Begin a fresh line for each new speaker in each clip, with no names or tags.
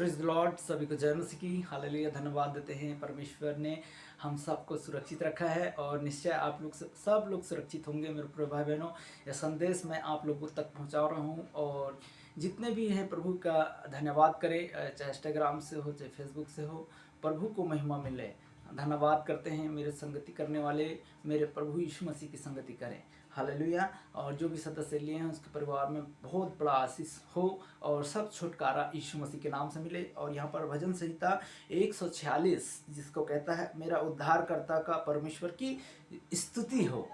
Praise the Lord. सभी को जय मसीह की। हालेलुया। धन्यवाद देते हैं, परमेश्वर ने हम सबको सुरक्षित रखा है और निश्चय आप लोग सब लोग सुरक्षित होंगे। मेरे प्रिय भाई बहनों, यह संदेश मैं आप लोगों तक पहुंचा रहा हूं और जितने भी हैं प्रभु का धन्यवाद करें, चाहे इंस्टाग्राम से हो चाहे फेसबुक से हो, प्रभु को महिमा मिले। धन्यवाद करते हैं। मेरे संगति करने वाले मेरे प्रभु यीशु मसीह की संगति करें। हालेलुया। और जो भी सदस्य लिए हैं उसके परिवार में बहुत बड़ा आशीष हो और सब छुटकारा यीशु मसीह के नाम से मिले। और यहाँ पर भजन संहिता 146 जिसको कहता है मेरा उद्धारकर्ता का परमेश्वर की स्तुति हो।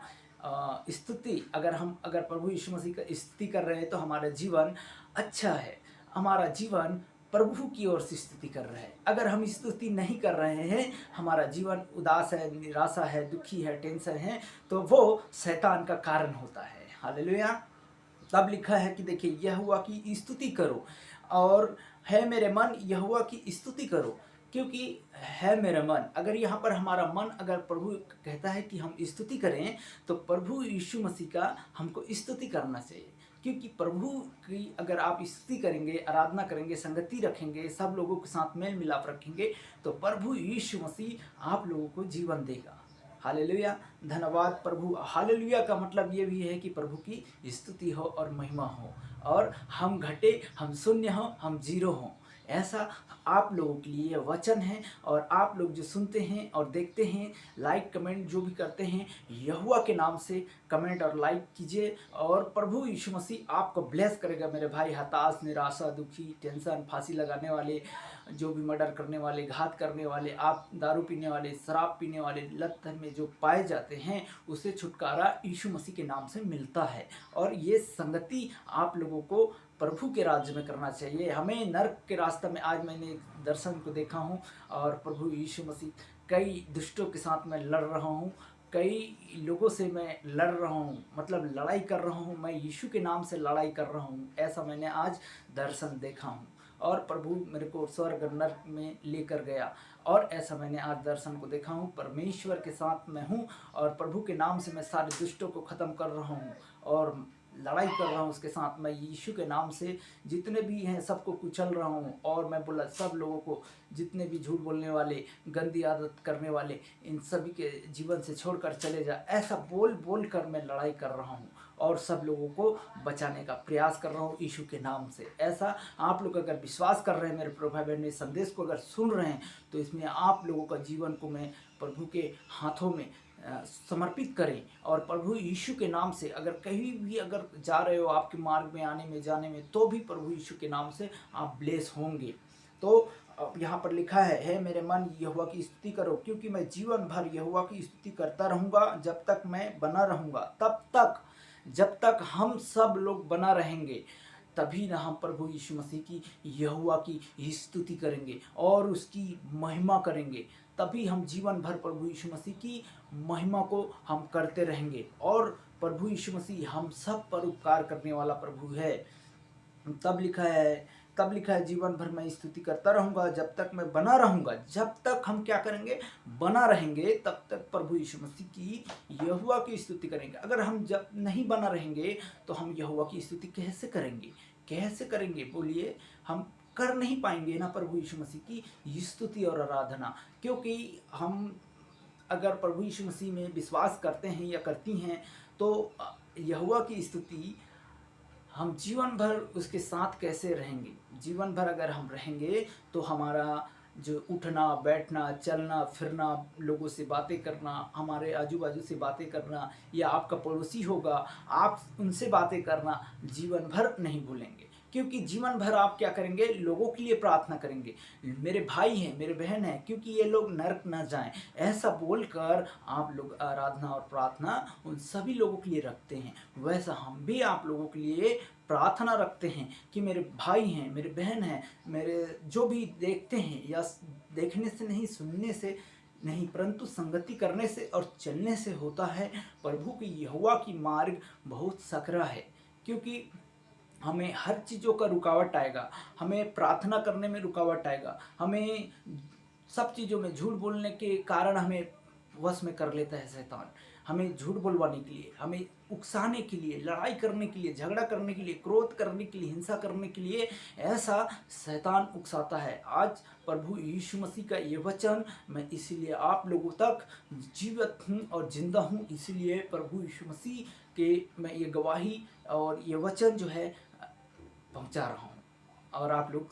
स्तुति अगर प्रभु यीशु मसीह का स्तुति कर रहे हैं तो हमारा जीवन अच्छा है, हमारा जीवन प्रभु की ओर से स्तुति कर रहे हैं। अगर हम स्तुति नहीं कर रहे हैं, हमारा जीवन उदास है, निराशा है, दुखी है, टेंशन है, तो वो शैतान का कारण होता है। हालेलुया। तब लिखा है कि देखिए, यहोवा की स्तुति करो और है मेरे मन यहोवा की स्तुति करो, क्योंकि है मेरा मन। अगर यहाँ पर हमारा मन अगर प्रभु कहता है कि हम स्तुति करें, तो प्रभु यीशु मसीह का हमको स्तुति करना चाहिए। क्योंकि प्रभु की अगर आप स्तुति करेंगे, आराधना करेंगे, संगति रखेंगे, सब लोगों के साथ मेल मिलाप रखेंगे, तो प्रभु यीशु मसीह आप लोगों को जीवन देगा। हालेलुया। धन्यवाद प्रभु। हालेलुया का मतलब ये भी है कि प्रभु की स्तुति हो और महिमा हो और हम घटे, हम शून्य हो, हम जीरो हो, ऐसा आप लोगों के लिए वचन है। और आप लोग जो सुनते हैं और देखते हैं, लाइक कमेंट जो भी करते हैं, यहोवा के नाम से कमेंट और लाइक कीजिए और प्रभु यीशु मसीह आपको ब्लेस करेगा। मेरे भाई, हताश, निराशा, दुखी, टेंशन, फांसी लगाने वाले, जो भी मर्डर करने वाले, घात करने वाले, आप दारू पीने वाले, शराब पीने वाले, लत में जो पाए जाते हैं, उससे छुटकारा यीशु मसीह के नाम से मिलता है। और ये संगति आप लोगों को प्रभु के राज्य में करना चाहिए। हमें नर्क के रास्ते में, आज मैंने दर्शन को देखा हूँ और प्रभु यीशु मसीह, कई दुष्टों के साथ मैं लड़ रहा हूँ, कई लोगों से मैं लड़ रहा हूँ, मतलब लड़ाई कर रहा हूँ, मैं यीशु के नाम से लड़ाई कर रहा हूँ। ऐसा मैंने आज दर्शन देखा हूँ और प्रभु मेरे को स्वर्ग नर्क में लेकर गया और ऐसा मैंने आज दर्शन को देखा हूँ। परमेश्वर के साथ मैं हूँ और प्रभु के नाम से मैं सारे दुष्टों को ख़त्म कर रहा हूँ और लड़ाई कर रहा हूँ उसके साथ। मैं यीशु के नाम से जितने भी हैं सबको कुचल रहा हूँ और मैं बोला सब लोगों को, जितने भी झूठ बोलने वाले, गंदी आदत करने वाले, इन सभी के जीवन से छोड़कर चले जा, ऐसा बोल बोल कर मैं लड़ाई कर रहा हूँ और सब लोगों को बचाने का प्रयास कर रहा हूँ यीशु के नाम से। ऐसा आप लोग अगर विश्वास कर रहे हैं, मेरे प्रभु भाई बहन इस संदेश को अगर सुन रहे हैं, तो इसमें आप लोगों का जीवन को मैं प्रभु के हाथों में समर्पित करें और प्रभु यीशु के नाम से अगर कहीं भी अगर जा रहे हो, आपके मार्ग में आने में जाने में, तो भी प्रभु यीशु के नाम से आप ब्लेस होंगे। तो अब यहाँ पर लिखा है मेरे मन यहोवा की स्तुति करो, क्योंकि मैं जीवन भर यहोवा की स्तुति करता रहूँगा। जब तक मैं बना रहूँगा, तब तक, जब तक हम सब लोग बना रहेंगे, तभी ना हम प्रभु यीशु मसीह की, यहोवा की स्तुति करेंगे और उसकी महिमा करेंगे। तभी हम जीवन भर प्रभु यीशु मसीह की महिमा को हम करते रहेंगे। और प्रभु यीशु मसीह हम सब पर उपकार करने वाला प्रभु है। तब लिखा है जीवन भर मैं स्तुति करता रहूँगा जब तक मैं बना रहूँगा। जब तक हम क्या करेंगे? बना रहेंगे, तब तक प्रभु यीशु मसीह की, यहोवा की स्तुति करेंगे। अगर हम जब नहीं बना रहेंगे तो हम यहोवा की स्तुति कैसे करेंगे? कैसे करेंगे बोलिए? हम कर नहीं पाएंगे ना प्रभु यीशु मसीह की स्तुति और आराधना, क्योंकि हम अगर प्रभु यीशु मसीह में विश्वास करते हैं या करती हैं, तो यहोवा की स्तुति हम जीवन भर उसके साथ कैसे रहेंगे? जीवन भर अगर हम रहेंगे तो हमारा जो उठना, बैठना, चलना फिरना, लोगों से बातें करना, हमारे आजू बाजू से बातें करना, या आपका पड़ोसी होगा, आप उनसे बातें करना जीवन भर नहीं भूलेंगे। क्योंकि जीवन भर आप क्या करेंगे? लोगों के लिए प्रार्थना करेंगे, मेरे भाई हैं, मेरे बहन हैं, क्योंकि ये लोग नरक ना जाएं, ऐसा बोलकर आप लोग आराधना और प्रार्थना उन सभी लोगों के लिए रखते हैं। वैसा हम भी आप लोगों के लिए प्रार्थना रखते हैं कि मेरे भाई हैं, मेरे बहन हैं, मेरे जो भी देखते हैं, या देखने से नहीं, सुनने से नहीं, परंतु संगति करने से और चलने से होता है। प्रभु की, यहोवा की मार्ग बहुत सकरा है, क्योंकि हमें हर चीज़ों का रुकावट आएगा, हमें प्रार्थना करने में रुकावट आएगा, हमें सब चीज़ों में झूठ बोलने के कारण हमें वश में कर लेता है शैतान। हमें झूठ बोलवाने के लिए, हमें उकसाने के लिए, लड़ाई करने के लिए, झगड़ा करने के लिए, क्रोध करने के लिए, हिंसा करने के लिए ऐसा शैतान उकसाता है। आज प्रभु यीशु मसीह का ये वचन मैं इसीलिए आप लोगों तक जीवित हूँ और जिंदा हूँ, इसीलिए प्रभु यीशु मसीह के मैं ये गवाही और ये वचन जो है पहुँचा रहा हूँ और आप लोग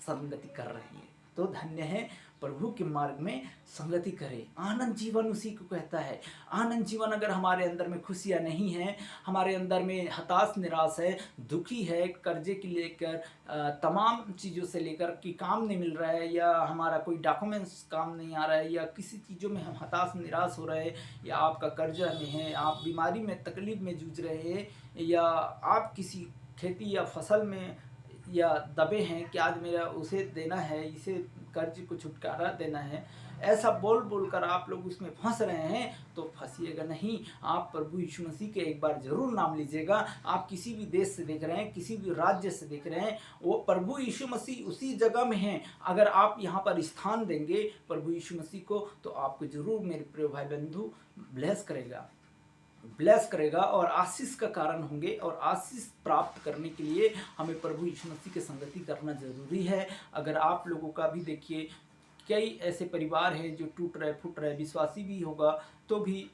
संगति कर रही हैं। तो धन्य है, प्रभु के मार्ग में संगति करें। आनंद जीवन उसी को कहता है। आनंद जीवन अगर हमारे अंदर में खुशियाँ नहीं हैं, हमारे अंदर में हताश निराश है, दुखी है, कर्जे की लेकर तमाम चीज़ों से लेकर कि काम नहीं मिल रहा है, या हमारा कोई डॉक्यूमेंट्स काम नहीं आ रहा है, या किसी चीज़ों में हम हताश निराश हो रहे हैं, या आपका कर्जा में है, आप बीमारी में तकलीफ में जूझ रहे हैं, या आप किसी खेती या फसल में या दबे हैं कि आज मेरा उसे देना है, इसे कर्ज को छुटकारा देना है, ऐसा बोल बोल कर आप लोग उसमें फंस रहे हैं, तो फंसिएगा नहीं। आप प्रभु यीशु मसीह के एक बार जरूर नाम लीजिएगा। आप किसी भी देश से देख रहे हैं, किसी भी राज्य से देख रहे हैं, वो प्रभु यीशु मसीह उसी जगह में हैं। अगर आप यहाँ पर स्थान देंगे प्रभु यीशु मसीह को, तो आपको जरूर मेरे प्रिय भाई बंधु ब्लेस करेगा और आशीष का कारण होंगे। और आशीष प्राप्त करने के लिए हमें प्रभु यीशु मसीह की संगति करना जरूरी है। अगर आप लोगों का भी देखिए कई ऐसे परिवार हैं जो टूट रहे फूट रहे, विश्वासी भी होगा तो भी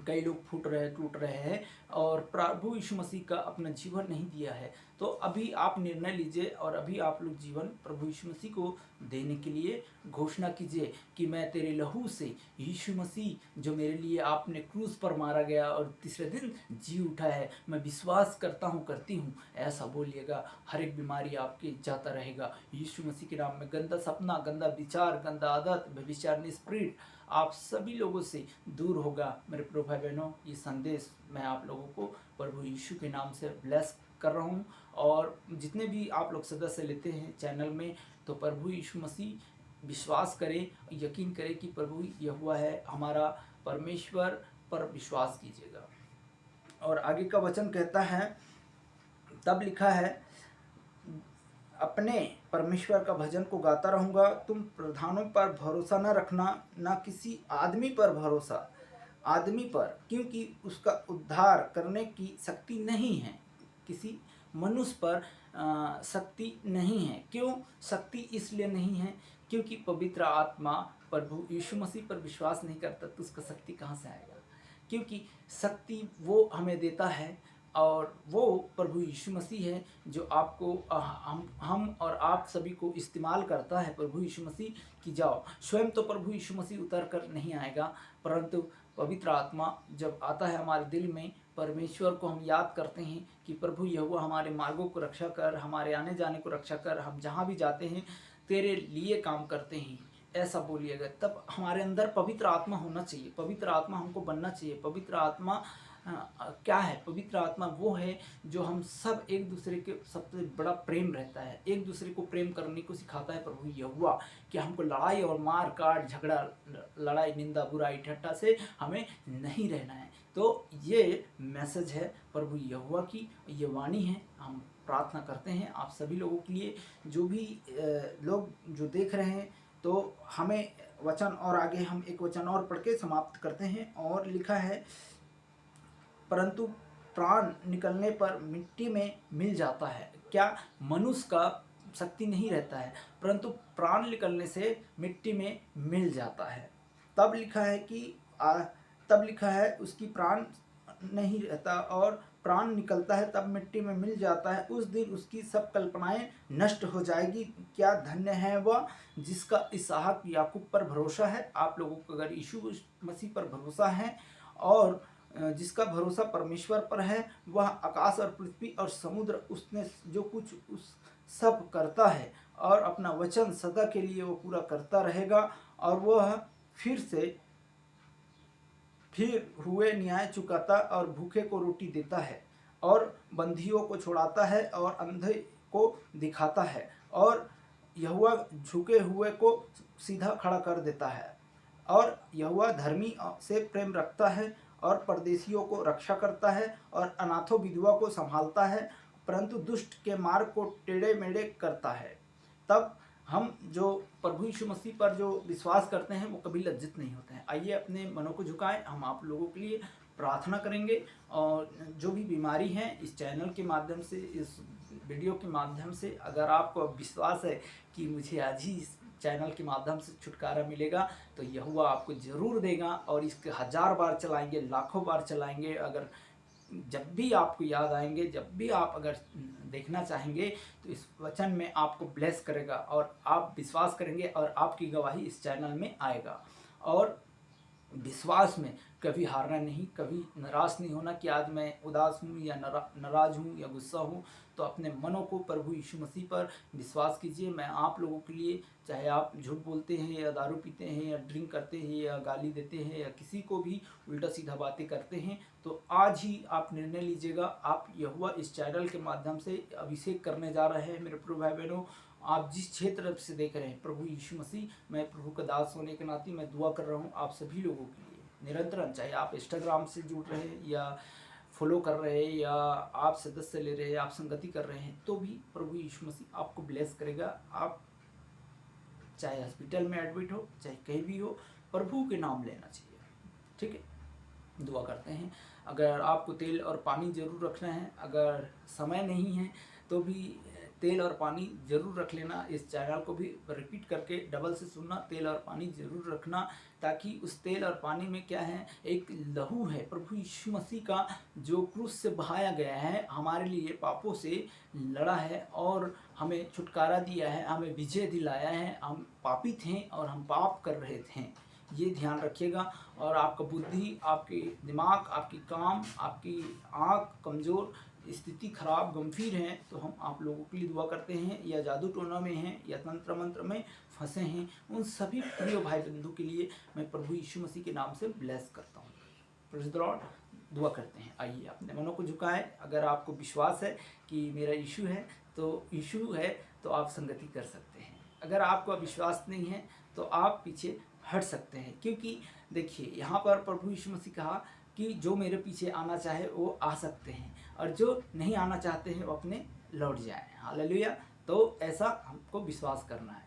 कई लोग टूट रहे हैं और प्रभु यीशु मसीह का अपना जीवन नहीं दिया है। तो अभी आप निर्णय लीजिए और अभी आप लोग जीवन प्रभु यीशु मसीह को देने के लिए घोषणा कीजिए कि मैं तेरे लहू से, यीशु मसीह जो मेरे लिए आपने क्रूस पर मारा गया और तीसरे दिन जी उठा है, मैं विश्वास करता हूँ, करती हूँ, ऐसा बोलिएगा। हर एक बीमारी आपके जाता रहेगा यीशु मसीह के नाम में। गंदा सपना, गंदा विचार, गंदा आदत, व्यभिचारिणी स्पिरिट आप सभी लोगों से दूर होगा। मेरे प्रिय भाई बहनों, ये संदेश मैं आप लोगों को प्रभु यीशु के नाम से ब्लेस कर रहा हूँ। और जितने भी आप लोग सदस्य लेते हैं चैनल में, तो प्रभु यीशु मसीह विश्वास करें, यकीन करें कि प्रभु यहोवा है हमारा परमेश्वर, पर विश्वास कीजिएगा। और आगे का वचन कहता है, तब लिखा है, अपने परमेश्वर का भजन को गाता रहूँगा। तुम प्रधानों पर भरोसा न रखना, न किसी आदमी पर भरोसा, आदमी पर, क्योंकि उसका उद्धार करने की शक्ति नहीं है। किसी मनुष्य पर शक्ति नहीं है। क्यों शक्ति इसलिए नहीं है? क्योंकि पवित्र आत्मा प्रभु यीशु मसीह पर विश्वास नहीं करता, तो उसका शक्ति कहाँ से आएगा? क्योंकि शक्ति वो हमें देता है और वो प्रभु यीशु मसीह है जो आपको हम और आप सभी को इस्तेमाल करता है। प्रभु यीशु मसीह की जाओ, स्वयं तो प्रभु यीशु मसीह उतर कर नहीं आएगा, परंतु पवित्र आत्मा जब आता है हमारे दिल में, परमेश्वर को हम याद करते हैं कि प्रभु यहोवा हमारे मार्गों को रक्षा कर, हमारे आने जाने को रक्षा कर, हम जहाँ भी जाते हैं तेरे लिए काम करते हैं, ऐसा बोलिएगा। तब हमारे अंदर पवित्र आत्मा होना चाहिए, पवित्र आत्मा हमको बनना चाहिए। पवित्र आत्मा क्या है? पवित्र आत्मा वो है जो हम सब एक दूसरे के सबसे बड़ा प्रेम रहता है, एक दूसरे को प्रेम करने को सिखाता है प्रभु यहोवा, कि हमको लड़ाई और मार काट झगड़ा, लड़ाई निंदा बुराई ठट्ठा से हमें नहीं रहना है। तो ये मैसेज है प्रभु यहोवा की, ये वाणी है। हम प्रार्थना करते हैं आप सभी लोगों के लिए, जो भी लोग जो देख रहे हैं, तो हमें वचन और आगे हम एक वचन और पढ़ के समाप्त करते हैं। और लिखा है, परंतु प्राण निकलने पर मिट्टी में मिल जाता है। क्या मनुष्य का शक्ति नहीं रहता है, परंतु प्राण निकलने से मिट्टी में मिल जाता है। तब लिखा है कि तब लिखा है उसकी प्राण नहीं रहता और प्राण निकलता है तब मिट्टी में मिल जाता है। उस दिन उसकी सब कल्पनाएं नष्ट हो जाएगी। क्या धन्य है वह जिसका इसहाक याकूब पर भरोसा है। आप लोगों को अगर यीशु मसीह पर भरोसा है और जिसका भरोसा परमेश्वर पर है, वह आकाश और पृथ्वी और समुद्र, उसने जो कुछ उस सब करता है और अपना वचन सदा के लिए वो पूरा करता रहेगा। और वह फिर हुए न्याय चुकाता और भूखे को रोटी देता है और बंधियों को छुड़ाता है और अंधे को दिखाता है और यहोवा झुके हुए को सीधा खड़ा कर देता है। और यहोवा धर्मी से प्रेम रखता है और परदेशियों को रक्षा करता है और अनाथों विधवा को संभालता है, परंतु दुष्ट के मार्ग को टेढ़े मेढ़े करता है। तब हम जो प्रभु यीशु मसीह पर जो विश्वास करते हैं वो कभी लज्जित नहीं होते हैं। आइए अपने मनों को झुकाएं, हम आप लोगों के लिए प्रार्थना करेंगे। और जो भी बीमारी है इस चैनल के माध्यम से, इस वीडियो के माध्यम से, अगर आपको विश्वास है कि मुझे आज ही इस चैनल के माध्यम से छुटकारा मिलेगा, तो यहोवा आपको ज़रूर देगा। और इसके 1000 बार चलाएंगे, लाखों बार चलाएंगे, अगर जब भी आपको याद आएंगे, जब भी आप अगर देखना चाहेंगे, तो इस वचन में आपको ब्लेस करेगा और आप विश्वास करेंगे और आपकी गवाही इस चैनल में आएगा। और विश्वास में कभी हारना नहीं, कभी निराश नहीं होना कि आज मैं उदास हूँ या नाराज हूँ या गुस्सा हूँ। तो अपने मनों को प्रभु यीशु मसीह पर विश्वास कीजिए। मैं आप लोगों के लिए, चाहे आप झूठ बोलते हैं या दारू पीते हैं या ड्रिंक करते हैं या गाली देते हैं या किसी को भी उल्टा सीधा बातें करते हैं, तो आज ही आप निर्णय लीजिएगा। आप यहोवा इस चैनल के माध्यम से अभिषेक करने जा रहे हैं। मेरे प्रभु भाई बहनों, आप जिस क्षेत्र से देख रहे हैं, प्रभु यीशु मसीह, मैं प्रभु का दास होने के नाते मैं दुआ कर रहा हूँ आप सभी लोगों के लिए निरंतर। चाहे आप इंस्टाग्राम से जुड़ रहे हैं या फॉलो कर रहे हैं या आप सदस्य ले रहे हैं, आप संगति कर रहे हैं, तो भी प्रभु यीशु मसीह आपको ब्लेस करेगा। आप चाहे हॉस्पिटल में एडमिट हो, चाहे कहीं भी हो, प्रभु के नाम लेना चाहिए। ठीक है, दुआ करते हैं। अगर आपको तेल और पानी ज़रूर रखना है, अगर समय नहीं है तो भी तेल और पानी ज़रूर रख लेना। इस चैनल को भी रिपीट करके डबल से सुनना, तेल और पानी ज़रूर रखना, ताकि उस तेल और पानी में क्या है, एक लहू है प्रभु यीशु मसीह का, जो क्रूस से बहाया गया है, हमारे लिए पापों से लड़ा है और हमें छुटकारा दिया है, हमें विजय दिलाया है। हम पापी थे और हम पाप कर रहे थे, ये ध्यान रखिएगा। और आपका बुद्धि, आपके दिमाग, आपकी काम, आपकी आँख कमज़ोर, स्थिति खराब, गंभीर है, तो हम आप लोगों के लिए दुआ करते हैं। या जादू टोना में हैं या तंत्र मंत्र में फंसे हैं, उन सभी प्रिय भाई बंधु के लिए मैं प्रभु यीशु मसीह के नाम से ब्लेस करता हूँ। Praise the Lord. दुआ करते हैं। आइए अपने मनों को झुकाएं। अगर आपको विश्वास है कि मेरा यीशु है, तो यीशु है, तो आप संगति कर सकते हैं। अगर आपको विश्वास नहीं है तो आप पीछे हट सकते हैं, क्योंकि देखिए यहाँ पर प्रभु यीशु मसीह कहा कि जो मेरे पीछे आना चाहे वो आ सकते हैं, और जो नहीं आना चाहते हैं वो अपने लौट जाएं। हालेलुया। तो ऐसा हमको विश्वास करना है।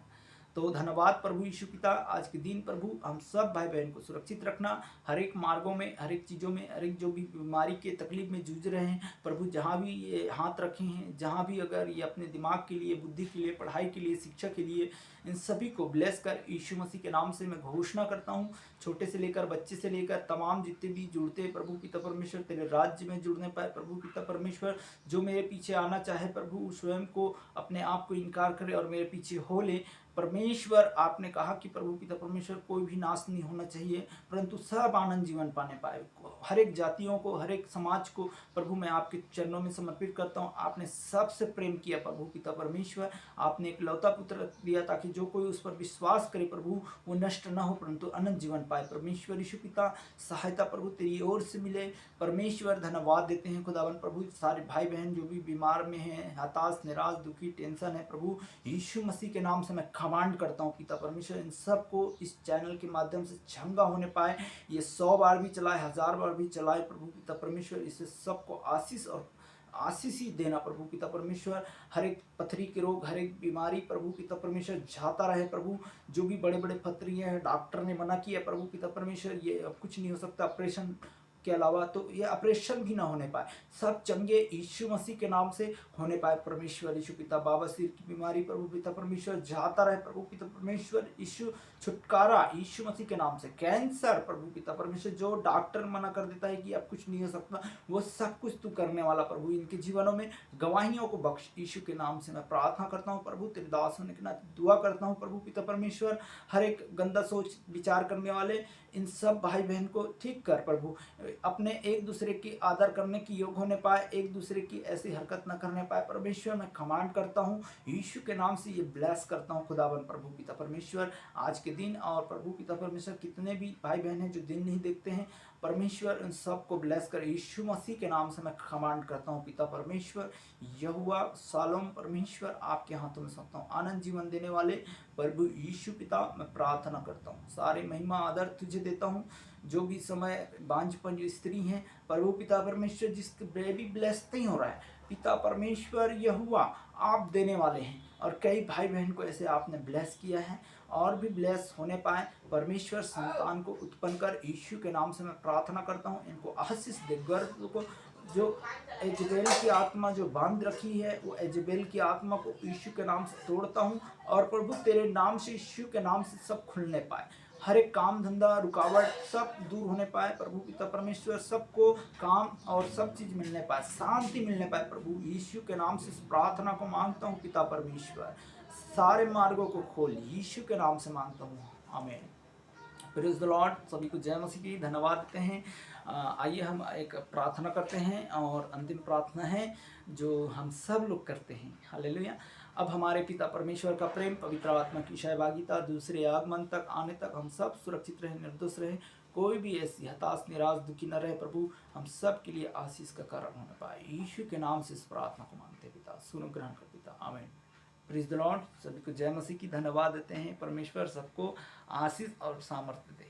तो धन्यवाद प्रभु यीशु पिता। आज के दिन प्रभु हम सब भाई बहन को सुरक्षित रखना, हर एक मार्गों में, हर एक चीज़ों में, हर एक जो भी बीमारी के तकलीफ में जूझ रहे हैं प्रभु, जहाँ भी ये हाथ रखे हैं, जहाँ भी अगर ये अपने दिमाग के लिए, बुद्धि के लिए, पढ़ाई के लिए, शिक्षा के लिए, इन सभी को ब्लेस कर यीशु मसीह के नाम से मैं घोषणा करता हूँ। छोटे से लेकर बच्चे से लेकर तमाम जितने भी जुड़ते हैं प्रभु पिता परमेश्वर, तेरे राज्य में जुड़ने पाए प्रभु पिता परमेश्वर। जो मेरे पीछे आना चाहे प्रभु, स्वयं को, अपने आप को इनकार करे और मेरे पीछे हो ले परमेश्वर। आपने कहा कि प्रभु पिता परमेश्वर कोई भी नाश नहीं होना चाहिए, परंतु सब आनंद जीवन पाने पाए। हर एक जातियों को, हर एक समाज को प्रभु मैं आपके चरणों में समर्पित करता हूँ। आपने सबसे प्रेम किया प्रभु पिता परमेश्वर। आपने एक लौता पुत्र दिया ताकि जो कोई उस पर विश्वास करे प्रभु, वो नष्ट न हो परंतु अनंत जीवन पाए। परमेश्वर यीशु पिता, सहायता प्रभु तेरी ओर से मिले। परमेश्वर धन्यवाद देते हैं खुदावन प्रभु। सारे भाई बहन जो भी बीमार में हैं, हताश, निराश, दुखी, टेंशन है प्रभु, यीशु मसीह के नाम से मैं कमांड करता हूँ पिता परमेश्वर, इन सब को इस चैनल के माध्यम से चंगा होने पाए। ये 100 बार भी चलाए, 1000 बार भी चलाए प्रभु पिता परमेश्वर, इससे सबको आशीष और आशीष ही देना प्रभु पिता परमेश्वर। हर एक पथरी के रोग, हर एक बीमारी प्रभु पिता परमेश्वर जाता रहे प्रभु। जो भी बड़े बड़े पथरी हैं, डॉक्टर ने मना किया प्रभु पिता परमेश्वर, ये अब कुछ नहीं हो सकता ऑपरेशन के अलावा, तो ये ऑपरेशन भी ना होने पाए, सब चंगे यीशु मसीह के नाम से होने पाए। परमेश्वर यीशु पिता, बाबा सिर की बीमारी प्रभु पिता परमेश्वर जाता रहे प्रभु पिता परमेश्वर। यीशु छुटकारा यीशु मसीह के नाम से। कैंसर प्रभु पिता परमेश्वर, जो डॉक्टर मना कर देता है कि अब कुछ नहीं हो सकता, वो सब कुछ तू करने वाला प्रभु, इनके जीवनों में गवाहियों को बख्श। यीशु के नाम से मैं प्रार्थना करता हूँ प्रभु, तेरे दास होने के नाते दुआ करता हूँ प्रभु पिता परमेश्वर। हर एक गंदा सोच विचार करने वाले इन सब भाई बहन को ठीक कर प्रभु, अपने एक दूसरे की आदर करने की योग होने पाए, एक दूसरे की ऐसी हरकत न करने पाए। परमेश्वर मैं कमांड करता हूँ यीशु के नाम से, ये ब्लेस करता हूँ खुदावन प्रभु पिता परमेश्वर आज के दिन। और प्रभु पिता परमेश्वर कितने भी भाई बहन हैं जो दिन नहीं देखते हैं परमेश्वर, उन सब को ब्लेस कर यीशु मसीह के नाम से मैं कमांड करता हूँ पिता परमेश्वर। यहोवा शालोम परमेश्वर, आपके हाथों में सौंपता हूँ। आनंद जीवन देने वाले प्रभु यीशु पिता, मैं प्रार्थना करता हूँ, सारे महिमा आदर तुझे देता हूँ। जो भी समय बांझपन जो स्त्री हैं प्रभु पिता परमेश्वर, जिसके बेबी ब्लेस नहीं हो रहा है पिता परमेश्वर, यहोवा आप देने वाले हैं। और कई भाई बहन को ऐसे आपने ब्लेस किया है और भी ब्लेस होने पाए। परमेश्वर संतान को उत्पन्न कर, यीशु के नाम से मैं प्रार्थना करता हूँ, इनको आशीष दे। गर्भ को जो एजबेल की आत्मा जो बांध रखी है, वो एजबेल की आत्मा को यीशु के नाम से तोड़ता हूँ और प्रभु तेरे नाम से, यीशु के नाम से सब खुलने पाए, हर एक काम धंधा रुकावट सब दूर होने पाए। प्रभु पिता परमेश्वर सबको काम और सब चीज मिलने पाए, शांति मिलने पाए। प्रभु यीशु के नाम से इस प्रार्थना को मांगता हूँ पिता परमेश्वर, सारे मार्गों को खोल, यीशु के नाम से मांगता हूँ, आमीन। Praise the Lord. सभी को जय मसीह की धन्यवाद देते हैं। आइए हम एक प्रार्थना करते हैं और अंतिम प्रार्थना है जो हम सब लोग करते हैं। हालेलुया। अब हमारे पिता परमेश्वर का प्रेम, पवित्र आत्मा की सहभागिता, दूसरे आगमन तक आने तक हम सब सुरक्षित रहें, निर्दोष रहें, कोई भी ऐसी हताश निराश दुखी न रहे। प्रभु हम सब के लिए आशीष का कारण होने पाए, यीशु के नाम से इस प्रार्थना को मांगते हैं पिता, सुनो ग्रहण कर पिता, आमीन। Praise the Lord. सभी को जय मसीह की धन्यवाद देते हैं। परमेश्वर सबको आशीष और सामर्थ्य दे।